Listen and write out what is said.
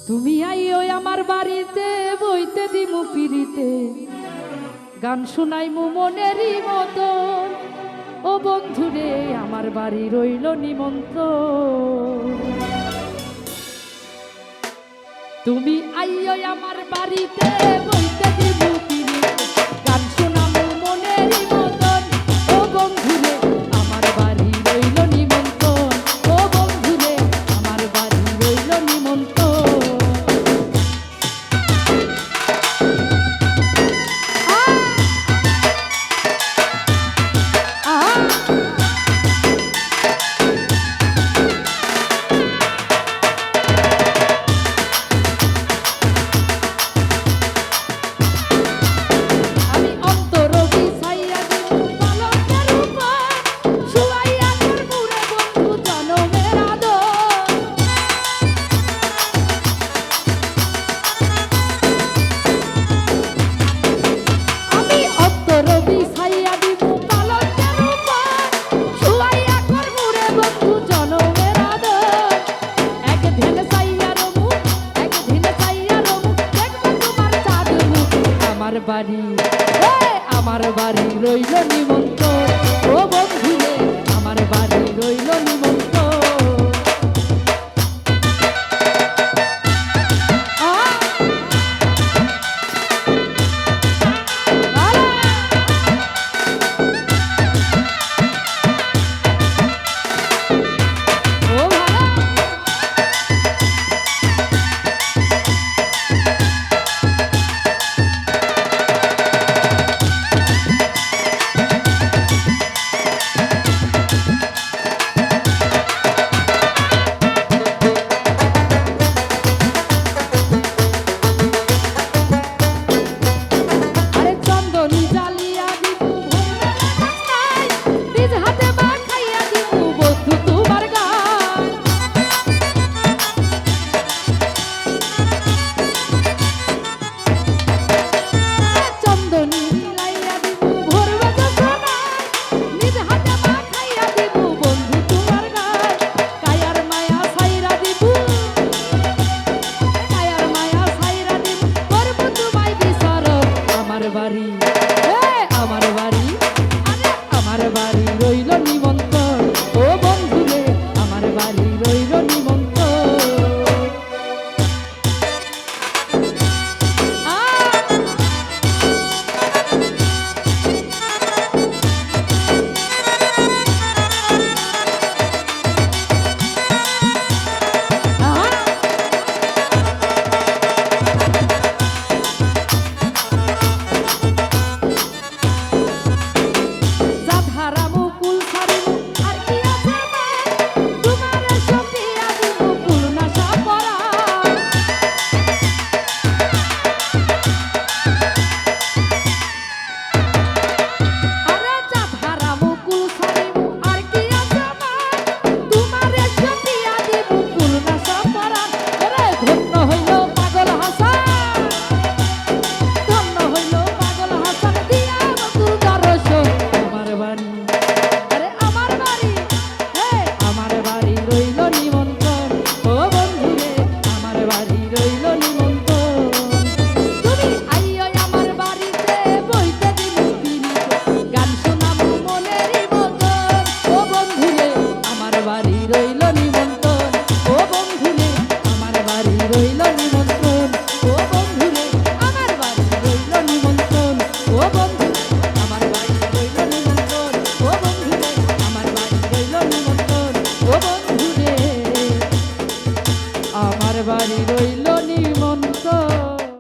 তুমি আইও আমার বাড়িতে বইতে দিমু পিড়িতে গান শুনাইমু মনেরই মতো। ও বন্ধুরে আমার বাড়ি রইল নিমন্ত্রণ। তুমি আইও আমার বাড়িতে বইতে দিমু পিড়িতে গান শুনামু মনেরই মতন। ও বন্ধুরে আমার বাড়ি রইল নিমন্ত্রণ। ও বন্ধুরে আমার বাড়ি রইল নিমন্ত্রণ। আমার বাড়ি রইল নিমন্ত্রণ। ও বন্ধুরে আমার বাড়ি রইল নিমন্ত্রণ। আমার বাড়ি রইল নিমন্ত্রণ। ও বন্ধুরে আমার বাড়ি রইল নিমন্ত্রণ। আমার বাড়ি রইল।